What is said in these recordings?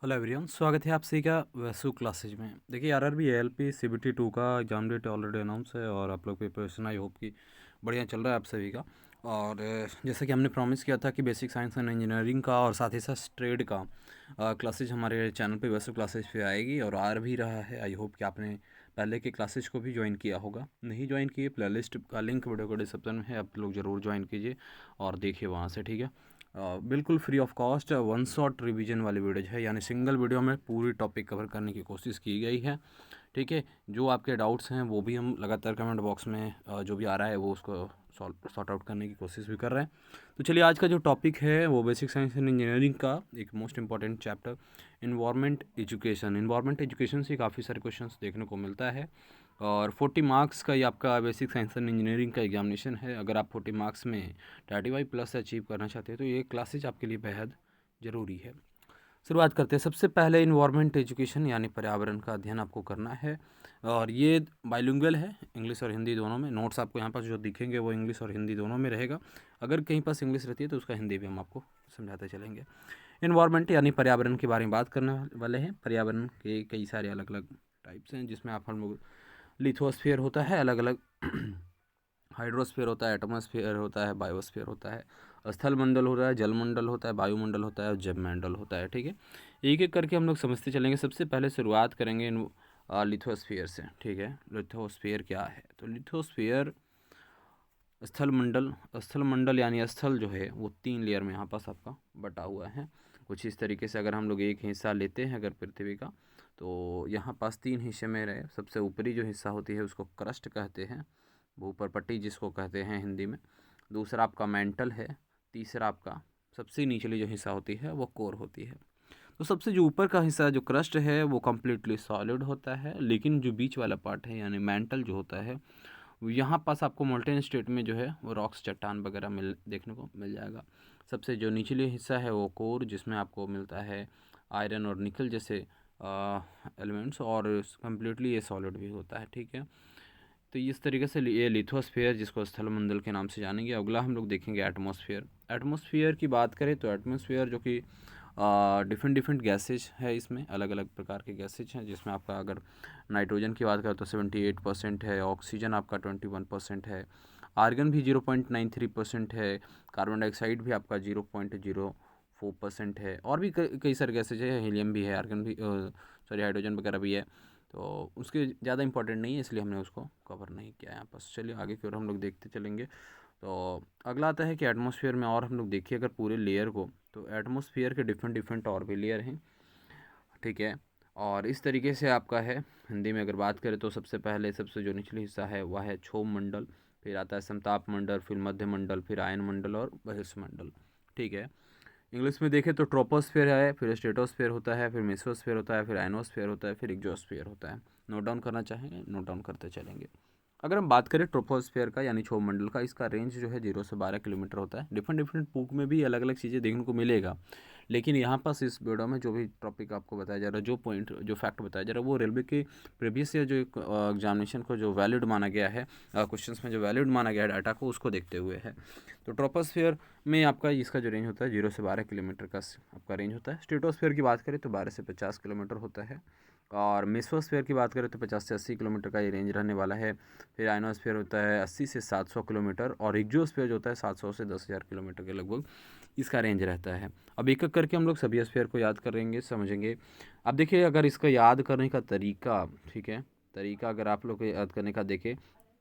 Hello everyone, स्वागत है आप सभी का वैसु क्लासेज में। देखिए आरआरबी एएलपी सीबीटी 2 का एग्जाम डेट ऑलरेडी अनाउंस है और आप लोग प्रिपरेशन आई होप कि बढ़िया चल रहा है आप सभी का। और जैसा कि हमने प्रॉमिस किया था कि बेसिक साइंस एंड इंजीनियरिंग का और साथ ही साथ ट्रेड का क्लासेज हमारे चैनल पे वैसु क्लासेज पे आएगी और आ भी रहा है। आई होप कि आपने पहले के क्लासेज को भी ज्वाइन किया होगा। नहीं ज्वाइन किए, प्लेलिस्ट का लिंक वीडियो को डिस्क्रिप्शन में है, आप लोग ज़रूर ज्वाइन कीजिए और देखिए वहाँ से, ठीक है। बिल्कुल free of cost one shot revision वाली वीडियोज है, यानी सिंगल वीडियो में पूरी टॉपिक कवर करने की कोशिश की गई है, ठीक है। जो आपके डाउट्स हैं वो भी हम लगातार कमेंट बॉक्स में जो भी आ रहा है वो उसको सॉर्ट आउट करने की कोशिश भी कर रहे हैं। तो चलिए, आज का जो टॉपिक है वो बेसिक साइंस एंड इंजीनियरिंग का एक most important chapter environment education. Environment education से काफ़ी सारे क्वेश्चंस देखने को मिलता है और 40 मार्क्स का ये आपका बेसिक साइंस एंड इंजीनियरिंग का एग्जामिनेशन है। अगर आप 40 मार्क्स में 35+ अचीव करना चाहते हैं तो ये क्लासेज आपके लिए बेहद ज़रूरी है। शुरुआत करते हैं। सबसे पहले इन्वायरमेंट एजुकेशन यानी पर्यावरण का अध्ययन आपको करना है और ये बाइलिंगुअल है, इंग्लिश और हिंदी दोनों में। नोट्स आपको यहाँ पास जो दिखेंगे वो इंग्लिश और हिंदी दोनों में रहेगा। अगर कहीं पास इंग्लिश रहती है तो उसका हिंदी भी हम आपको समझाते चलेंगे। इन्वायरमेंट यानी पर्यावरण के बारे में बात करने वाले हैं। पर्यावरण के कई सारे अलग अलग टाइप्स हैं, जिसमें आप हम लोग लिथोस्फीयर होता है, अलग अलग हाइड्रोस्फीयर होता है, एटमॉस्फेयर होता है, बायोस्फीयर होता है, स्थल मंडल होता है, जलमंडल होता है, वायुमंडल होता है और जैवमंडल होता है, ठीक है। एक एक करके हम लोग समझते चलेंगे। सबसे पहले शुरुआत करेंगे लिथोस्फीयर से, ठीक है। लिथोस्फीयर क्या है? तो लिथोस्फीयर स्थल मंडल यानी स्थल जो है वो 3 लेयर में यहाँ पास आपका बटा हुआ है। कुछ इस तरीके से अगर हम लोग एक हिस्सा लेते हैं अगर पृथ्वी का, तो यहाँ पास 3 हिस्से में रहे। सबसे ऊपरी जो हिस्सा होती है उसको क्रस्ट कहते हैं, ऊपर पट्टी जिसको कहते हैं हिंदी में। दूसरा आपका मेंटल है। तीसरा आपका सबसे निचली जो हिस्सा होती है वो कोर होती है। तो सबसे जो ऊपर का हिस्सा जो क्रस्ट है वो कम्प्लीटली सॉलिड होता है, लेकिन जो बीच वाला पार्ट है यानी मेंटल जो होता है, यहाँ पास आपको मोल्टेन स्टेट में जो है वो रॉक्स, चट्टान वगैरह देखने को मिल जाएगा। सबसे जो निचले हिस्सा है वो कोर, जिसमें आपको मिलता है आयरन और निकल जैसे एलिमेंट्स, और कम्प्लीटली ये सॉलिड भी होता है, ठीक है। तो इस तरीके से ये लिथोस्फीयर, जिसको स्थलमंडल के नाम से जानेंगे। अगला हम लोग देखेंगे एटमॉस्फेयर। एटमॉस्फेयर की बात करें तो एटमॉस्फेयर जो कि डिफरेंट डिफरेंट गैसेज है, इसमें अलग अलग प्रकार के गैसेज हैं, जिसमें आपका अगर नाइट्रोजन की बात करें तो 78% है, ऑक्सीजन आपका 21% है, आर्गन भी 0.93% है, कार्बन डाइऑक्साइड भी आपका 0.04% है, और भी कई सारे गैसेज है, हीलियम भी है, आर्गन भी सॉरी हाइड्रोजन वगैरह भी है। तो उसके ज़्यादा इंपॉर्टेंट नहीं है, इसलिए हमने उसको कवर नहीं किया यहाँ पर। चलिए आगे की ओर हम लोग देखते चलेंगे। तो अगला आता है कि एटमॉस्फेयर में, और हम लोग देखिए अगर पूरे लेयर को, तो एटमॉस्फेयर के डिफरेंट डिफरेंट और भी लेयर हैं, ठीक है। और इस तरीके से आपका है, हिंदी में अगर बात करें तो सबसे पहले सबसे जो निचली हिस्सा है वह है क्षोभ मंडल, फिर आता है समताप मंडल, फिर मध्य मंडल, फिर आयन मंडल और बहिष्मंडल, ठीक है। इंग्लिश में देखें तो ट्रोपोस्फेयर है, फिर स्ट्रेटोस्फेयर होता है, फिर मेसोस्फेयर होता है, फिर आयनोस्फेयर होता है, फिर एक्सोस्फेयर होता है। नोट डाउन करना चाहेंगे, नोट डाउन करते चलेंगे। अगर हम बात करें ट्रोपोस्फेयर का यानी क्षोभ मंडल का, इसका रेंज जो है 0 से 12 किलोमीटर होता है। डिफरेंट डिफरेंट बुक में भी अलग अलग चीज़ें देखने को मिलेगा, लेकिन यहाँ पास इस वीडियो में जो भी टॉपिक आपको बताया जा रहा है, जो पॉइंट जो फैक्ट बताया जा रहा है, वो रेलवे के प्रीवियस ईयर जो एग्जामिनेशन को जो वैलिड माना गया है, क्वेश्चंस में जो वैलिड माना गया है डाटा को, उसको देखते हुए है। तो ट्रोपोस्फेयर में आपका इसका जो रेंज होता है 0 से 12 किलोमीटर का आपका रेंज होता है। स्ट्रेटोस्फेयर की बात करें तो 12 से 50 किलोमीटर होता है, और मेसोस्फेयर की बात करें तो 50 से 80 किलोमीटर का ये रेंज रहने वाला है। फिर आयनोस्फेयर होता है 80 से 700 किलोमीटर, और एक्सोस्फेयर जो होता है 700 से 10,000 किलोमीटर के लगभग इसका रेंज रहता है। अब एक एक करके हम लोग सभी स्फीयर को याद करेंगे, समझेंगे। अब देखिए अगर इसका याद करने का तरीका, ठीक है, तरीका अगर आप लोग को याद करने का देखें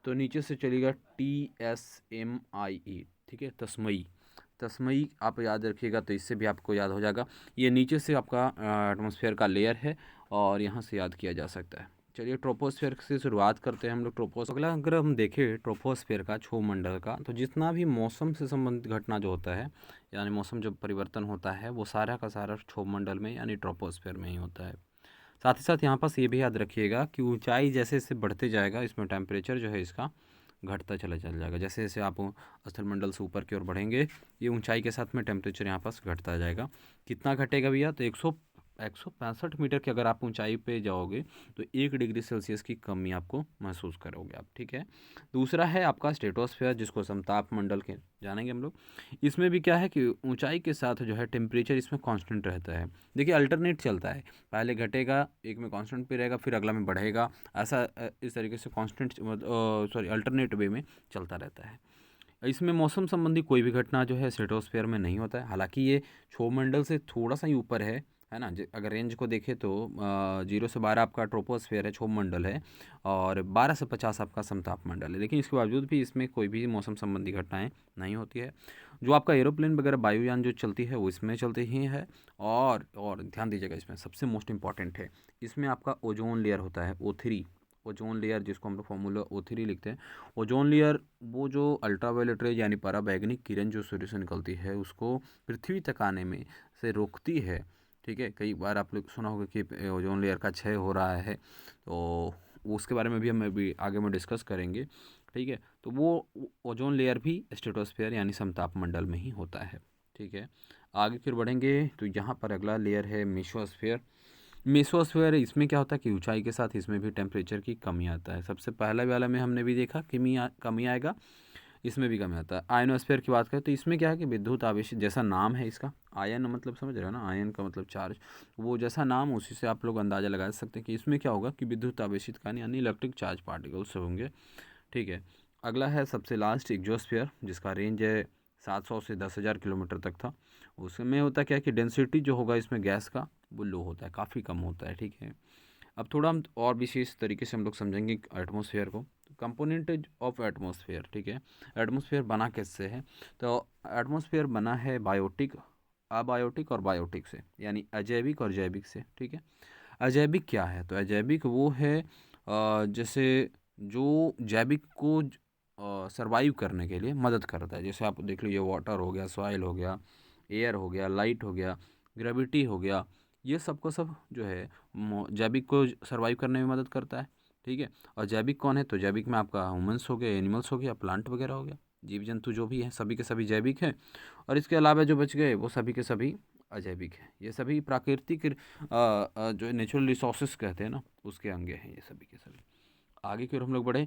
तो नीचे से चलेगा TSMIE, ठीक है, तस्मई। तस्मई आप याद रखिएगा तो इससे भी आपको याद हो जाएगा। ये नीचे से आपका एटमॉस्फेयर का लेयर है और यहाँ से याद किया जा सकता है। चलिए ट्रोपोस्फेयर से शुरुआत करते हैं हम लोग। अगला अगर हम देखें ट्रोपोस्फेयर का, क्षोभ मंडल का, तो जितना भी मौसम से संबंधित घटना जो होता है, यानी मौसम जब परिवर्तन होता है, वो सारा का सारा क्षोभ मंडल में यानी ट्रोपोस्फेयर में ही होता है। साथ ही साथ यहाँ पास ये भी याद रखिएगा कि ऊंचाई जैसे जैसे बढ़ते जाएगा, इसमें टेम्परेचर जो है इसका घटता चल जाएगा। जैसे जैसे आप स्थलमंडल से ऊपर की ओर बढ़ेंगे, ये ऊंचाई के साथ में टेम्परेचर यहाँ पास घटता जाएगा। कितना घटेगा भैया? तो 165 मीटर की अगर आप ऊंचाई पे जाओगे तो 1 डिग्री सेल्सियस की कमी आपको महसूस करोगे आप, ठीक है। दूसरा है आपका स्ट्रेटोस्फेयर, जिसको समताप मंडल के जानेंगे हम लोग। इसमें भी क्या है कि ऊंचाई के साथ जो है टेम्परेचर इसमें कांस्टेंट रहता है। देखिए अल्टरनेट चलता है, पहले घटेगा, एक में कांस्टेंट पे रहेगा, फिर अगला में बढ़ेगा, ऐसा इस तरीके से कांस्टेंट सॉरी अल्टरनेट वे में चलता रहता है। इसमें मौसम संबंधी कोई भी घटना जो है स्ट्रेटोस्फेयर में नहीं होता है। हालांकि ये क्षोभमंडल से थोड़ा सा ही ऊपर है ना। अगर रेंज को देखें तो 0 से 12 आपका ट्रोपोस्फेयर है, क्षोभमंडल है, और 12 से 50 आपका समताप मंडल है। लेकिन इसके बावजूद भी इसमें कोई भी मौसम संबंधी घटनाएं नहीं होती है। जो आपका एरोप्लेन वगैरह वायुयान जो चलती है वो इसमें चलती ही है। और ध्यान दीजिएगा, इसमें सबसे मोस्ट इंपॉर्टेंट है, इसमें आपका ओजोन लेयर होता है, O3। ओजोन लेयर जिसको हम लोग फॉर्मूला O3 लिखते हैं। ओजोन लेयर वो जो अल्ट्रावायलेट रेज यानी पराबैंगनी किरण जो सूर्य से निकलती है उसको पृथ्वी तक आने में से रोकती है, ठीक है। कई बार आप लोग सुना होगा कि ओजोन लेयर का क्षय हो रहा है, तो उसके बारे में भी हम अभी आगे में डिस्कस करेंगे, ठीक है। तो वो ओजोन लेयर भी स्ट्रेटोस्फेयर यानी समताप मंडल में ही होता है, ठीक है। आगे फिर बढ़ेंगे तो यहाँ पर अगला लेयर है मेसोस्फेयर। मेसोस्फेयर, इसमें क्या होता है कि ऊंचाई के साथ इसमें भी टेम्परेचर की कमी आता है। सबसे पहला वाला में हमने भी देखा कमी आएगा, इसमें भी कमी आता है। आयनोस्फेयर की बात करें तो इसमें क्या है कि विद्युत आवेश, जैसा नाम है इसका, आयन मतलब समझ रहे हो ना, आयन का मतलब चार्ज, वो जैसा नाम उसी से आप लोग अंदाज़ा लगा सकते हैं कि इसमें क्या होगा कि विद्युत आवेशित कण यानी इलेक्ट्रिक चार्ज पार्टिकल्स होंगे, ठीक है। अगला है सबसे लास्ट एक्जोस्फेयर, जिसका रेंज है 700 से 10,000 किलोमीटर तक था। उसमें होता क्या है कि डेंसिटी जो होगा इसमें गैस का वो लो होता है, काफ़ी कम होता है, ठीक है। अब थोड़ा हम और विशेष तरीके से हम लोग समझेंगे एटमॉस्फेयर को। कंपोनेंट ऑफ एटमॉस्फेयर, ठीक है। एटमॉस्फेयर बना किससे है? तो एटमॉस्फेयर बना है बायोटिक, अबायोटिक और बायोटिक से, यानी अजैविक और जैविक से, ठीक है। अजैविक क्या है? तो अजैविक वो है जैसे जो जैविक को सरवाइव करने के लिए मदद करता है। जैसे आप देख लीजिए, वाटर हो गया, सॉइल हो गया, एयर हो गया, लाइट हो गया, ग्रेविटी हो गया, ये सब को सब जो है जैविक को सरवाइव करने में मदद करता है, ठीक है। और जैविक कौन है? तो जैविक में आपका ह्यूमंस हो गया, एनिमल्स हो गया, प्लांट वगैरह हो गया, जीव जंतु जो भी हैं सभी के सभी जैविक हैं। और इसके अलावा जो बच गए वो सभी के सभी अजैविक हैं। ये सभी प्राकृतिक जो नेचुरल रिसोर्सेस कहते हैं ना, उसके अंगे हैं ये सभी के सभी। आगे की ओर हम लोग बढ़े।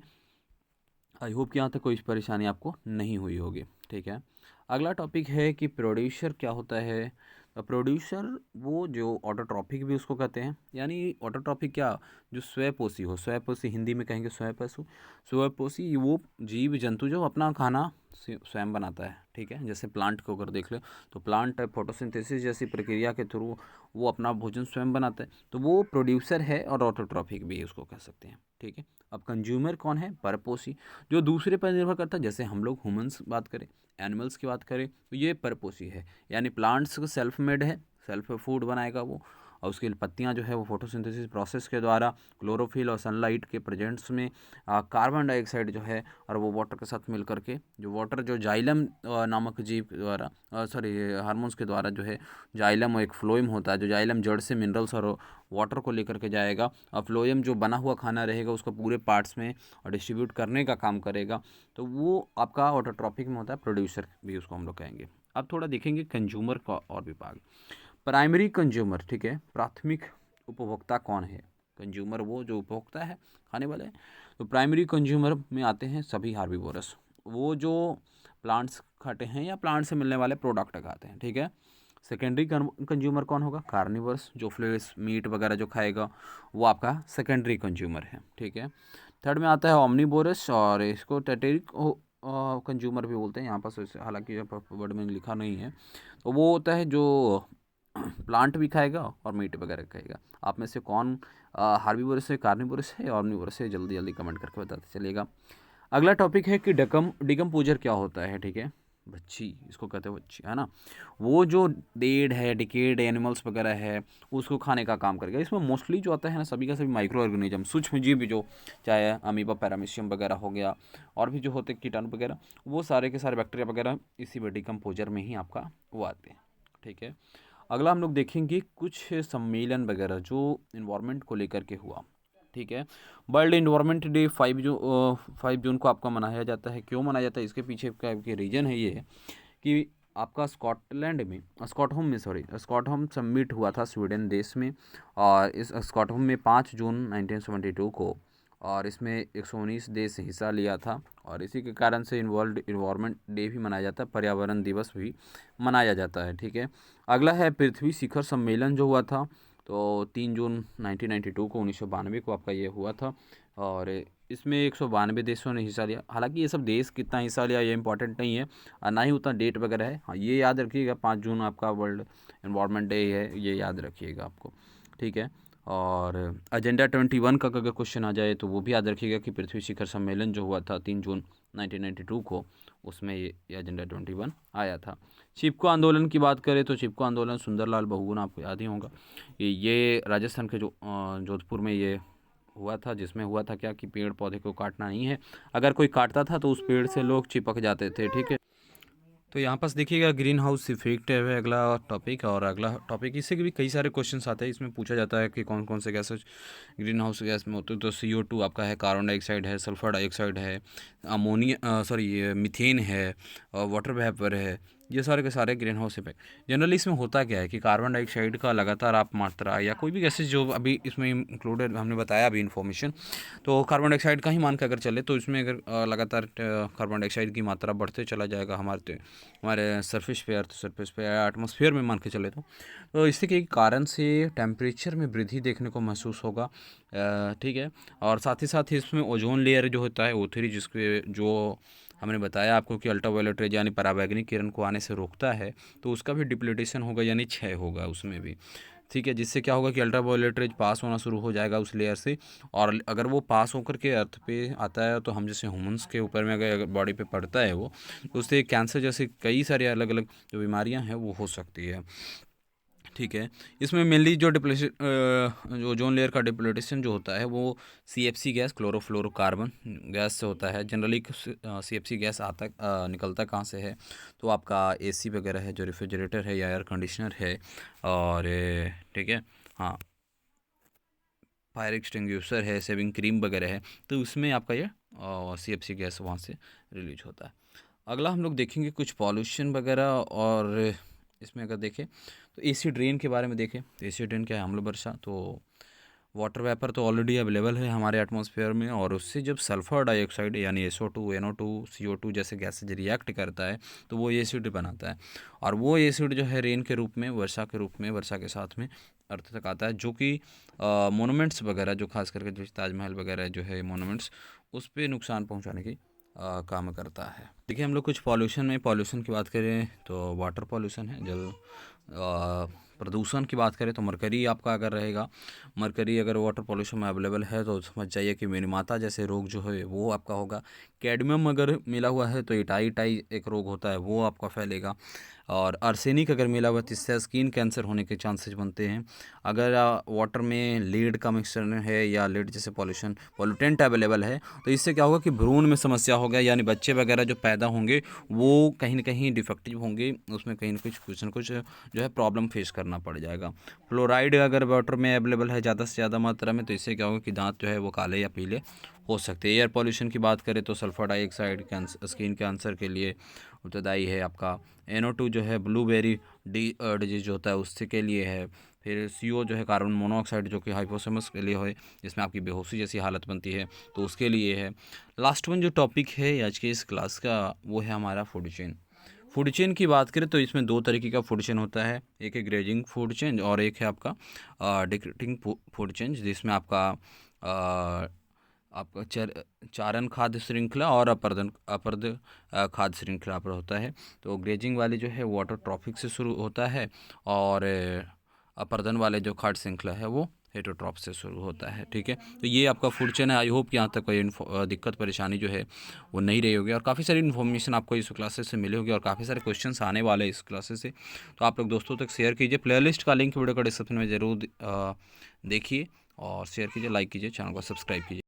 आई होप कि यहाँ तक कोई परेशानी आपको नहीं हुई होगी, ठीक है। अगला टॉपिक है कि प्रोड्यूसर क्या होता है। प्रोड्यूसर वो जो ऑटोट्रॉफिक भी उसको कहते हैं, यानी ऑटोट्रॉफिक क्या, जो स्वयंपोषी हो। स्वयंपोषी हिंदी में कहेंगे स्वयंपशु। स्वयंपोषी वो जीव जंतु जो अपना खाना स्वयं बनाता है, ठीक है। जैसे प्लांट को अगर देख ले तो प्लांट फोटोसिंथेसिस जैसी प्रक्रिया के थ्रू वो अपना भोजन स्वयं बनाता है, तो वो प्रोड्यूसर है और ऑटोट्रॉफिक भी उसको कह सकते हैं, ठीक है। अब कंज्यूमर कौन है? परपोषी, जो दूसरे पर निर्भर करता है। जैसे हम लोग ह्यूमंस बात करें, एनिमल्स की बात करें तो ये परपोषी है, यानी प्लांट्स सेल्फ मेड है, सेल्फ फूड बनाएगा वो, और उसकी पत्तियां जो है वो फोटोसिंथेसिस प्रोसेस के द्वारा क्लोरोफिल और सनलाइट के प्रेजेंस में कार्बन डाइऑक्साइड जो है और वो वाटर के साथ मिल करके, जो वाटर जो जाइलम नामक जीव के द्वारा सॉरी हार्मोन्स के द्वारा जो है, जाइलम एक फ्लोएम होता है, जो जाइलम जड़ से मिनरल्स और वाटर को लेकर के जाएगा, और फ्लोएम जो बना हुआ खाना रहेगा उसको पूरे पार्ट्स में और डिस्ट्रीब्यूट करने का काम करेगा। तो वो आपका ऑटोट्रॉफिक में होता है, प्रोड्यूसर भी उसको हम लोग कहेंगे। अब थोड़ा देखेंगे कंज्यूमर का और विभाग। प्राइमरी कंज्यूमर, ठीक है, प्राथमिक उपभोक्ता कौन है? कंज्यूमर वो जो उपभोक्ता है, खाने वाले हैं। तो प्राइमरी कंज्यूमर में आते हैं सभी हार्बिवोरस, वो जो प्लांट्स खाते हैं या प्लांट से मिलने वाले प्रोडक्ट खाते हैं, ठीक है। सेकेंडरी कंज्यूमर कौन होगा? कार्निवर्स, जो फ्लेश मीट वगैरह जो खाएगा वो आपका सेकेंडरी कंज्यूमर है, ठीक है। थर्ड में आता है ओमनीवोरस, और इसको टेटेरिक कंज्यूमर भी बोलते हैं यहाँ पर, हालांकि वर्ड में लिखा नहीं है। तो वो होता है जो प्लांट भी खाएगा और मीट वगैरह खाएगा। आप में से कौन हार्बीवोरस है, कार्निवोरस है, ऑर्निवोरस है, जल्दी जल्दी कमेंट करके बताते चलिएगा। अगला टॉपिक है कि डिकम्पोजर क्या होता है, ठीक है। बच्ची, इसको कहते हैं बच्ची, है ना। वो जो डेड है, डिकेड एनिमल्स वगैरह है उसको खाने का काम करेगा। इसमें मोस्टली जो आता है ना, सभी का सभी माइक्रो ऑर्गेनिज्म, सूक्ष्म जीव जो, चाहे अमीबा पैरामीशियम वगैरह हो गया, और भी जो होते कीटाणु वगैरह, वो सारे के सारे बैक्टीरिया वगैरह इसी में डिकम्पोजर में ही आपका वो आते हैं, ठीक है। अगला हम लोग देखेंगे कुछ सम्मेलन वगैरह जो इन्वायरमेंट को लेकर के हुआ, ठीक है। वर्ल्ड इन्वायरमेंट डे 5 जून को आपका मनाया जाता है। क्यों मनाया जाता है? इसके पीछे का रीज़न है ये कि आपका स्कॉटहोम समिट हुआ था स्वीडन देश में, और इस स्कॉटहोम में 5 जून 1972 को, और इसमें 119 देश हिस्सा लिया था, और इसी के कारण से वर्ल्ड इन्वायरमेंट डे भी मनाया जाता है, पर्यावरण दिवस भी मनाया जाता है। ठीक है, अगला है पृथ्वी शिखर सम्मेलन जो हुआ था, तो 3 जून 1992 को 1992 को आपका ये हुआ था, और इसमें 192 देशों ने हिस्सा लिया। हालांकि ये सब देश कितना हिस्सा लिया ये इंपॉर्टेंट नहीं है, और ना ही उतना डेट वगैरह है। हाँ, ये याद रखिएगा 5 जून आपका वर्ल्ड एनवायरनमेंट डे है, ये याद रखिएगा आपको। ठीक है, और एजेंडा 21 का अगर क्वेश्चन आ जाए तो वो भी याद रखिएगा कि पृथ्वी शिखर सम्मेलन जो हुआ था 3 जून 1992 को, उसमें ये एजेंडा 21 आया था। चिपको आंदोलन की बात करें तो चिपको आंदोलन सुंदरलाल बहुगुणा आपको याद ही होगा, ये राजस्थान के जोधपुर में ये हुआ था, जिसमें हुआ था क्या कि पेड़ पौधे को काटना नहीं है, अगर कोई काटता था तो उस पेड़ से लोग चिपक जाते थे। ठीक है, तो यहाँ पास देखिएगा ग्रीन हाउस इफेक्ट है अगला टॉपिक, और अगला टॉपिक इससे भी कई सारे क्वेश्चंस आते हैं। इसमें पूछा जाता है कि कौन कौन से गैसेज ग्रीन हाउस गैस में होते हैं, तो CO2 आपका है, कार्बन डाइऑक्साइड है, सल्फर डाइऑक्साइड है, मीथेन है, और वाटर वेपर है, ये सारे के सारे ग्रीन हाउस इफेक्ट। जनरली इसमें होता क्या है कि कार्बन डाइऑक्साइड का लगातार आप मात्रा, या कोई भी गैसेज जो अभी इसमें इंक्लूडेड हमने बताया अभी इन्फॉर्मेशन, तो कार्बन डाइऑक्साइड का ही मान के अगर चले तो इसमें अगर लगातार कार्बन डाइऑक्साइड की मात्रा बढ़ते चला जाएगा हमारे सरफेस पे, अर्थ सरफेस पे या एटमॉस्फेयर में मान के चले तो इससे के कारण से टेम्परेचर में वृद्धि देखने को महसूस होगा। ठीक है, और साथ ही इसमें ओजोन लेयर जो होता है O3, जिसके जो हमने बताया आपको कि अल्ट्रावायलेट रेज यानी पराबैंगनी किरण को आने से रोकता है, तो उसका भी डिप्लीटेशन होगा, यानी क्षय होगा उसमें भी। ठीक है, जिससे क्या होगा कि अल्ट्रावायलेट रेज पास होना शुरू हो जाएगा उस लेयर से, और अगर वो पास होकर के अर्थ पे आता है तो हम जैसे ह्यूमंस के ऊपर में अगर बॉडी पे पड़ता है वो, तो उससे कैंसर जैसे कई सारे अलग अलग जो बीमारियां हैं वो हो सकती है। ठीक है, इसमें मेनली जो जो ओजोन लेयर का डिप्लीटेशन जो होता है वो CFC गैस, क्लोरोफ्लोरोकार्बन गैस से होता है। जनरली CFC गैस निकलता कहाँ से है, तो आपका AC वगैरह है, जो रेफ्रिजरेटर है या एयर कंडीशनर है, और ठीक है, हाँ, फायर एक्सटिंग्विशर है, सेविंग क्रीम वगैरह है, तो उसमें आपका ये CFC गैस वहाँ से रिलीज होता है। अगला हम लोग देखेंगे कुछ पॉल्यूशन वगैरह, और इसमें अगर देखें तो एसिड रेन के बारे में देखें तो एसिड रेन क्या है, अम्ल वर्षा। तो वाटर वेपर तो ऑलरेडी अवेलेबल है हमारे एटमॉस्फेयर में, और उससे जब सल्फर डाइऑक्साइड यानी SO2, NO2, CO2 जैसे गैसेज रिएक्ट करता है तो वो एसिड बनाता है, और वो एसिड जो है रेन के रूप में, वर्षा के रूप में, वर्षा के साथ में अर्थ तक आता है, जो कि मोनूमेंट्स वगैरह, जो खास करके जो ताजमहल वगैरह जो है मोनूमेंट्स, उस पर नुकसान पहुँचाने की काम करता है। देखिए, हम लोग कुछ पॉल्यूशन की बात करें तो वाटर पॉल्यूशन है, जल प्रदूषण की बात करें तो मरकरी आपका अगर रहेगा, मरकरी अगर वाटर पॉल्यूशन में अवेलेबल है तो समझ जाइए कि मिनीमाता जैसे रोग जो है वो आपका होगा। कैडमियम अगर मिला हुआ है तो इटाई एक रोग होता है वो आपका फैलेगा, और आर्सेनिक अगर मिला हुआ है तो इससे स्किन कैंसर होने के चांसेस बनते हैं। अगर वाटर में लीड का मिक्सचर है या लीड जैसे पॉल्यूटेंट अवेलेबल है तो इससे क्या होगा कि भ्रूण में समस्या होगा, यानी बच्चे वगैरह जो पैदा होंगे वो कहीं ना कहीं डिफेक्टिव होंगे, उसमें कहीं ना कुछ जो है प्रॉब्लम फेस करना पड़ जाएगा। फ्लोराइड अगर वाटर में अवेलेबल है ज़्यादा से ज़्यादा मात्रा में तो इससे क्या होगा कि दांत जो है वो काले या पीले हो सकते हैं। एयर पॉल्यूशन की बात करें तो सल्फर डाइऑक्साइड स्किन कैंसर के लिए उत्तरदायी है। आपका NO2 जो है ब्लूबेरी डिजीज जो होता है उससे के लिए है। फिर CO जो है कार्बन मोनोऑक्साइड जो कि हाइपोथैलेमस के लिए है, जिसमें आपकी बेहोशी जैसी हालत बनती है, तो उसके लिए है। लास्ट वन जो टॉपिक है आज के इस क्लास का वो है हमारा फूड चेन। फूड चेन की बात करें तो इसमें 2 तरीके का फूड चेन होता है, एक है ग्रेजिंग फूड चेन और एक है आपका डिक्रीटिंग फूड चेन, जिसमें आपका चारण खाद्य श्रृंखला और अपर्द खाद्य श्रृंखला पर होता है। तो ग्रेजिंग वाली जो है वाटर ट्रॉफिक से शुरू होता है, और अपर्दन वाले जो खाद्य श्रृंखला है वो हेटरोट्रॉफ से शुरू होता है। ठीक है, तो ये आपका फूड चेन है। आई होप कि यहाँ तक कोई दिक्कत परेशानी जो है वो नहीं रही होगी, और काफ़ी सारी इन्फॉर्मेशन आपको इस क्लासेस से मिली होगी, और काफ़ी सारे क्वेश्चंस आने वाले हैं इस क्लासेस से। तो आप लोग दोस्तों तक शेयर कीजिए। प्लेलिस्ट का लिंक वीडियो का डिस्क्रिप्शन में ज़रूर देखिए और शेयर कीजिए, लाइक कीजिए, चैनल को सब्सक्राइब कीजिए।